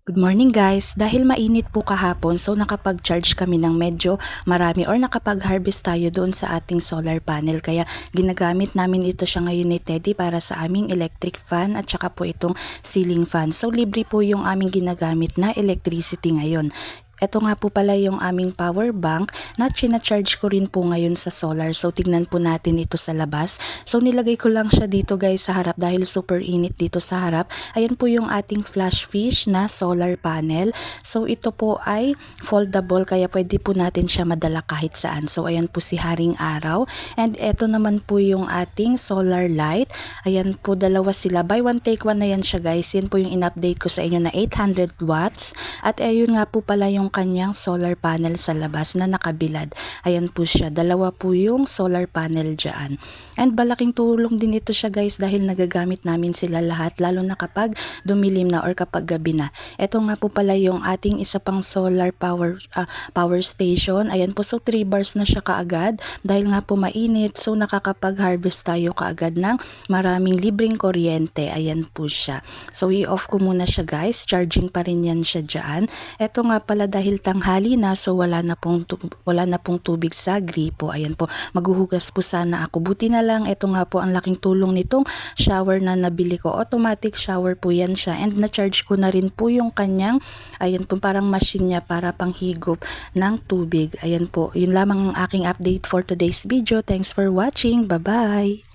Good morning guys! Dahil mainit po kahapon so nakapag-charge kami ng medyo marami or nakapag-harvest tayo doon sa ating solar panel kaya ginagamit namin ito siya ngayon ni Teddy para sa aming electric fan at saka po itong ceiling fan. So libre po yung aming ginagamit na electricity ngayon. Ito nga po pala yung aming power bank na charge ko rin po ngayon sa solar. So tignan po natin ito sa labas. So nilagay ko lang siya dito guys sa harap dahil super init dito sa harap. Ayan po yung ating flash fish na solar panel. So ito po ay foldable kaya pwede po natin siya madala kahit saan. So ayan po si Haring Araw. And ito naman po yung ating solar light. Ayan po dalawa sila. Buy one take one na yan siya guys. Yan po yung in-update ko sa inyo na 800 watts. At ayun nga po pala yung kanyang solar panel sa labas na nakabilad. Ayan po siya. Dalawa po yung solar panel dyan. And malaking tulong din ito siya guys dahil nagagamit namin sila lahat lalo na kapag dumilim na or kapag gabi na. Ito nga po pala yung ating isa pang solar power station. Ayan po, so 3 bars na siya kaagad dahil nga po mainit. So nakakapag-harvest tayo kaagad ng maraming libreng kuryente. Ayan po siya. So i-off ko muna siya guys. Charging pa rin yan siya dyan. Ito nga pala dahil tanghali na so wala na pong tubig sa gripo. Ayan po, maghuhugas po sana ako. Buti na lang, ito nga po ang laking tulong nitong shower na nabili ko. Automatic shower po yan siya and na-charge ko na rin po yung kanyang, ayan po, parang machine niya para panghigop ng tubig. Ayan po, yun lamang ang aking update for today's video. Thanks for watching. Bye-bye!